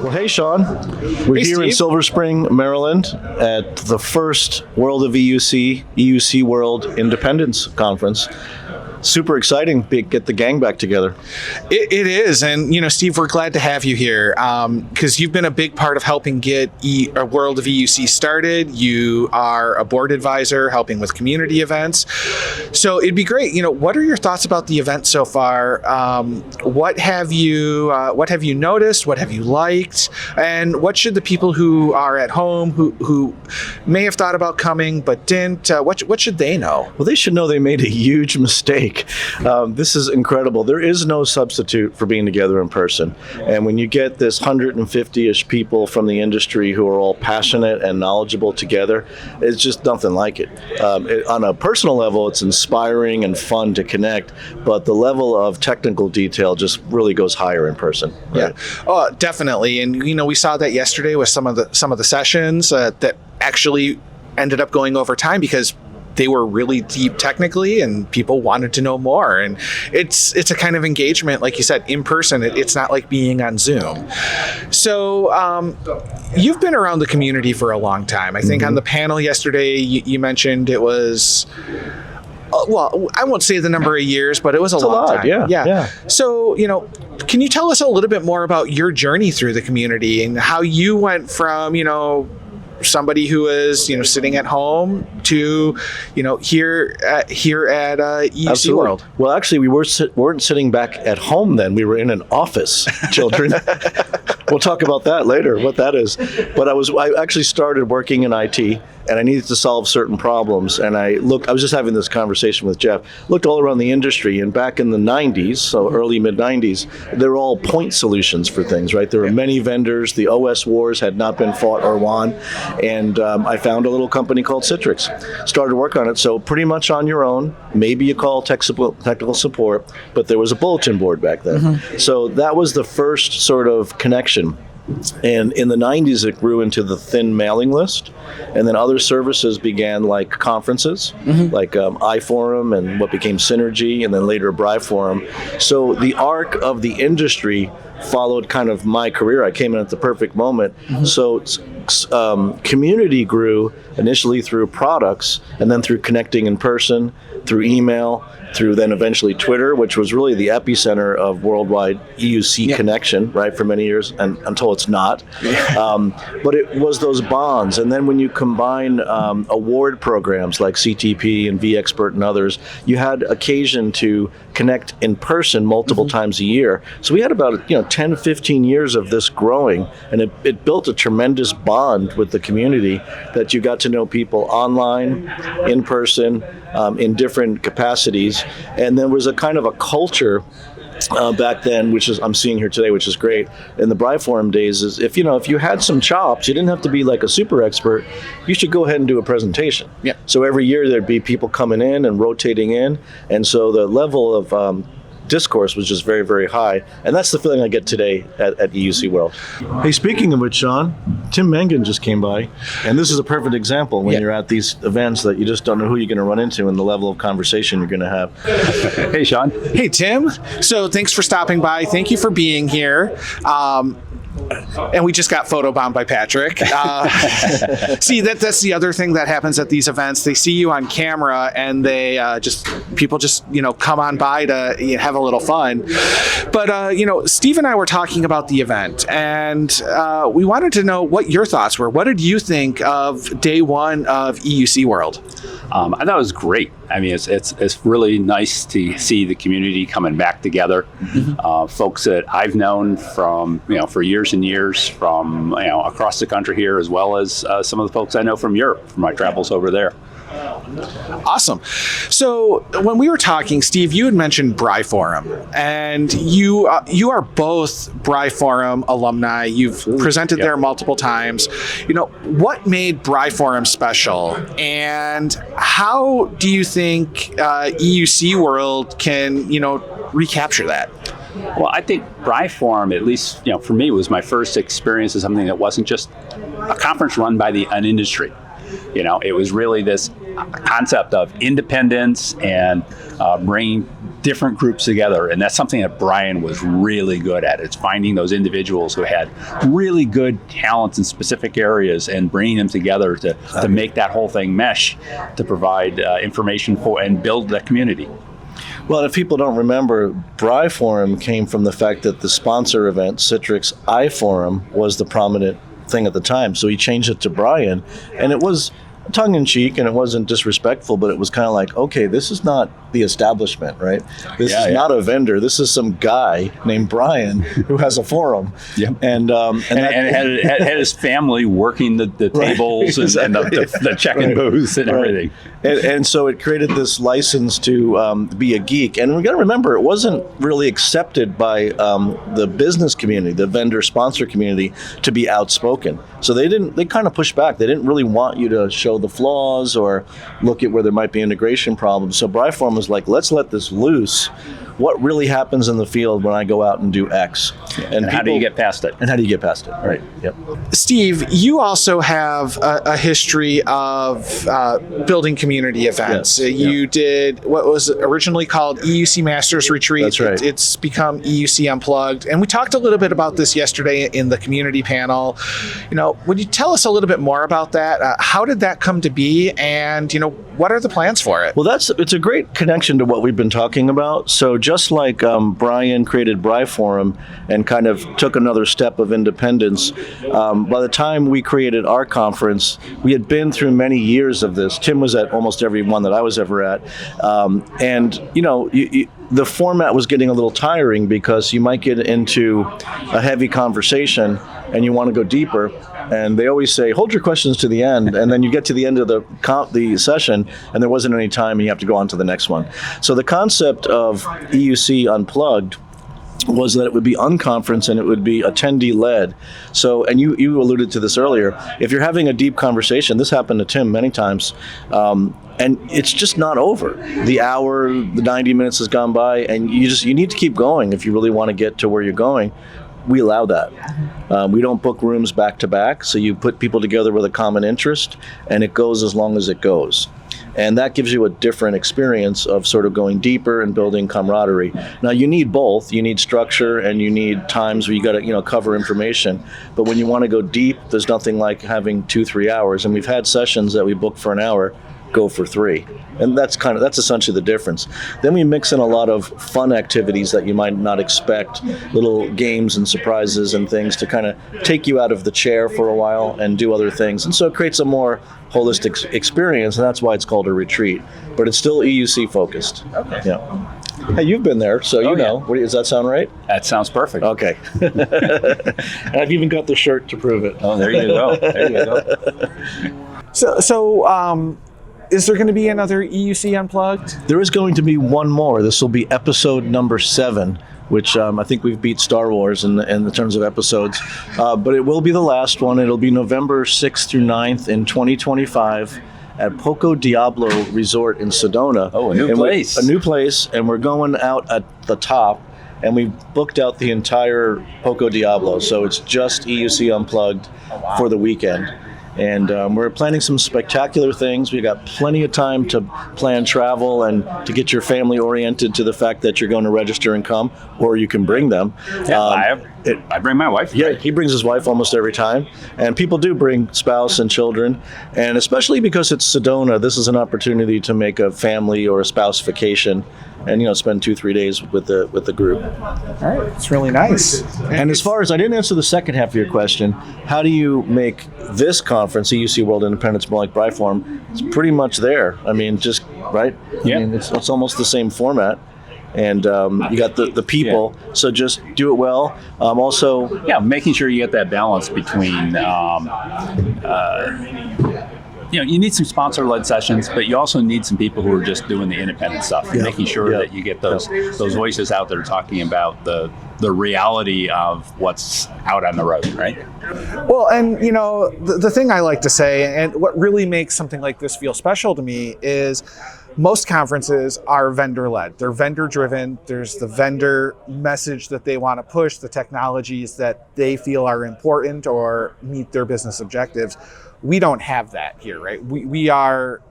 Well, hey, Sean. We're here Steve. in Silver Spring, Maryland, at the first World of EUC, EUC World Independence Conference. Super exciting to get the gang back together. It is. And, Steve, we're glad to have you here because you've been a big part of helping get World of EUC started. You are a board advisor helping with community events. So it'd be great. What are your thoughts about the event so far? What have you noticed? What have you liked? And what should the people who are at home, who may have thought about coming but didn't, what should they know? Well, they should know they made a huge mistake. This is incredible. There is no substitute for being together in person. And when you get this 150-ish people from the industry who are all passionate and knowledgeable together, it's just nothing like it. On a personal level, it's inspiring and fun to connect, but the level of technical detail just really goes higher in person. Right? Yeah, oh, definitely. And we saw that yesterday with some of the sessions that actually ended up going over time because they were really deep technically and people wanted to know more. And it's a kind of engagement, like you said, in person. It's not like being on Zoom. So you've been around the community for a long time. I think on the panel yesterday, you mentioned it was, well, I won't say the number of years, but it was a long time. Yeah. So, can you tell us a little bit more about your journey through the community and how you went from, somebody who is sitting at home to here at EUC Absolutely. World? Well, actually, we weren't sitting back at home then. We were in an office, children. We'll talk about that later, what that is. But I actually started working in IT, and I needed to solve certain problems. And I was just having this conversation with Jeff, looked all around the industry, and back in the 90s, so early mid-90s, they were all point solutions for things, right? There were many vendors. The OS wars had not been fought or won. And I found a little company called Citrix. Started work on it, so pretty much on your own. Maybe you call technical support, but there was a bulletin board back then. So that was the first sort of connection. And in the 90s, it grew into the thin mailing list. And then other services began, like conferences, like iForum and what became Synergy, and then later BriForum. So the arc of the industry followed kind of my career. I came in at the perfect moment. So community grew initially through products, and then through connecting in person, through email, through then eventually Twitter, which was really the epicenter of worldwide EUC connection, right, for many years, and until it's not. But it was those bonds. And then when you combine award programs like CTP and vExpert and others, you had occasion to connect in person multiple times a year. So we had about 10, 15 years of this growing, and it built a tremendous bond with the community that you got to know people online, in person, in different capacities. And there was a kind of a culture back then, which is I'm seeing here today, which is great. In the BriForum days, is if you had some chops, you didn't have to be like a super expert. You should go ahead and do a presentation. Yeah. So every year there'd be people coming in and rotating in, and so the level of discourse was just very, very high. And that's the feeling I get today at EUC World. Hey, speaking of which, Sean, Tim Mangan just came by. And this is a perfect example when you're at these events that you just don't know who you're going to run into and the level of conversation you're going to have. Hey, Sean. Hey, Tim. So thanks for stopping by. Thank you for being here. And we just got photobombed by Patrick. See, that's the other thing that happens at these events. They see you on camera, and they people just come on by to have a little fun. But Steve and I were talking about the event, and we wanted to know what your thoughts were. What did you think of day one of EUC World? I thought it was great. I mean, it's really nice to see the community coming back together. Folks that I've known from for years and years from across the country here, as well as some of the folks I know from Europe from my travels over there. Awesome. So when we were talking, Steve, you had mentioned BriForum, and you are both BriForum alumni. You've presented there multiple times. What made BriForum special, and how do you think EUC World can recapture that? Well, I think BriForum, at least for me, was my first experience of something that wasn't just a conference run by an industry. It was really this concept of independence and bringing different groups together. And that's something that Brian was really good at. It's finding those individuals who had really good talents in specific areas and bringing them together to make that whole thing mesh, to provide information for and build that community. Well, if people don't remember, Bri Forum came from the fact that the sponsor event, Citrix iForum, was the prominent thing at the time. So he changed it to Brian, and it was tongue-in-cheek, and it wasn't disrespectful, but it was kind of like, okay, this is not the establishment, right? This is not a vendor. This is some guy named Brian who has a forum. Yep. And had his family working the tables and the check-in booths and everything. And so it created this license to be a geek. And we got to remember, it wasn't really accepted by the business community, the vendor sponsor community, to be outspoken. So they kind of pushed back. They didn't really want you to show the flaws or look at where there might be integration problems. So Briforum was like, let's let this loose. What really happens in the field when I go out and do X? And how do you get past it? And how do you get past it? Right. Yep. Steve, you also have a history of building community events. Yes. You did what was originally called EUC Masters Retreat. That's right. It's become EUC Unplugged. And we talked a little bit about this yesterday in the community panel. Would you tell us a little bit more about that? How did that come to be? And, what are the plans for it? Well, it's a great connection to what we've been talking about. So just like Brian created Briforum and kind of took another step of independence, by the time we created our conference, we had been through many years of this. Tim was at almost every one that I was ever at. The format was getting a little tiring because you might get into a heavy conversation and you want to go deeper. And they always say, hold your questions to the end. And then you get to the end of the session and there wasn't any time and you have to go on to the next one. So the concept of EUC Unplugged was that it would be unconference and it would be attendee-led. So, and you alluded to this earlier, if you're having a deep conversation, this happened to Tim many times, and it's just not over. The hour, the 90 minutes has gone by, and you need to keep going if you really want to get to where you're going. We allow that. We don't book rooms back to back, so you put people together with a common interest, and it goes as long as it goes. And that gives you a different experience of sort of going deeper and building camaraderie. Now, you need both. You need structure and you need times where you got to, cover information. But when you want to go deep, there's nothing like having 2-3 hours. And we've had sessions that we book for an hour go for 3. And that's essentially the difference. Then we mix in a lot of fun activities that you might not expect, little games and surprises and things to kind of take you out of the chair for a while and do other things. And so it creates a more holistic experience, and that's why it's called a retreat. But it's still EUC focused. Okay. Yeah. Hey, you've been there, so you know. Yeah. Does that sound right? That sounds perfect. Okay. And I've even got the shirt to prove it. Oh, there you go. There you go. So, is there going to be another EUC Unplugged? There is going to be one more. This will be episode number 7, which I think we've beat Star Wars in the terms of episodes. But it will be the last one. It'll be November 6th through 9th in 2025 at Poco Diablo Resort in Sedona. Oh, a new place. A new place, and we're going out at the top. And we've booked out the entire Poco Diablo, so it's just EUC Unplugged for the weekend. And we're planning some spectacular things. We got plenty of time to plan travel and to get your family oriented to the fact that you're going to register and come, or you can bring them. Yeah, I bring my wife. Yeah, he brings his wife almost every time. And people do bring spouse and children. And especially because it's Sedona, this is an opportunity to make a family or a spouse vacation and spend 2-3 days with the group. All right, it's really nice. And as far as I didn't answer the second half of your question, how do you make this conference, EUC World Independence, more like Briforum? It's pretty much there. I mean, just right. Yeah. I mean, it's almost the same format. And you got the people, so just do it well. Also, making sure you get that balance between. You need some sponsor-led sessions, but you also need some people who are just doing the independent stuff, making sure that you get those voices out there talking about the reality of what's out on the road, right? Well, and the thing I like to say, and what really makes something like this feel special to me, is most conferences are vendor-led. They're vendor-driven. There's the vendor message that they want to push, the technologies that they feel are important or meet their business objectives. We don't have that here, right? We are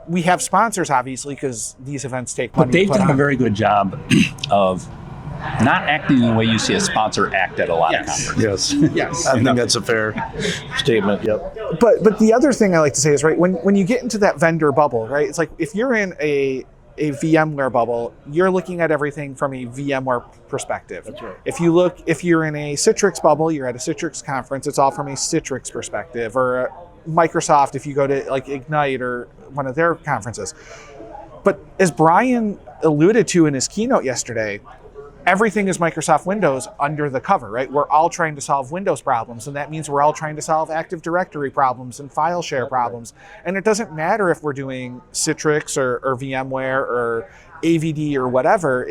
we have sponsors, obviously, because these events take money. But they've to put done a on. very good job of not acting the way you see a sponsor act at a lot of conferences. Yes. Yes. I think that's a fair statement. Yep. But the other thing I like to say is, right, when you get into that vendor bubble, right, it's like if you're in a VMware bubble, you're looking at everything from a VMware perspective. That's right. If you're in a Citrix bubble, you're at a Citrix conference, it's all from a Citrix perspective. Or Microsoft, if you go to like Ignite or one of their conferences. But as Brian alluded to in his keynote yesterday, everything is Microsoft Windows under the cover, right? We're all trying to solve Windows problems, and that means we're all trying to solve Active Directory problems and file share problems. And it doesn't matter if we're doing Citrix or VMware or AVD or whatever,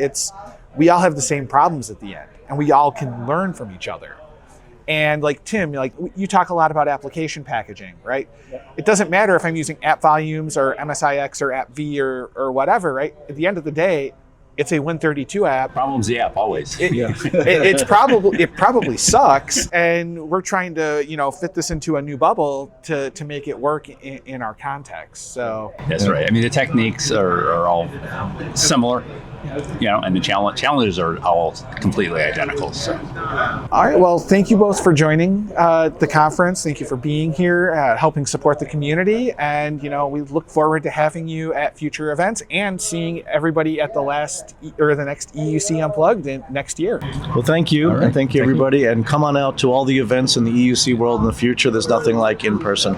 we all have the same problems at the end, and we all can learn from each other. And like Tim, like you talk a lot about application packaging, right? It doesn't matter if I'm using app volumes or MSIX or app V or whatever, right? At the end of the day, it's a Win32 app. Problem's the app always. It probably sucks, and we're trying to fit this into a new bubble to make it work in our context. So That's right. I mean, the techniques are all similar, and the challenges are all completely identical. So, all right. Well, thank you both for joining the conference. Thank you for being here, helping support the community, and we look forward to having you at future events and seeing everybody at the next EUC Unplugged next year. Well, thank you. All right. And thank you, everybody. And come on out to all the events in the EUC world in the future. There's nothing like in person.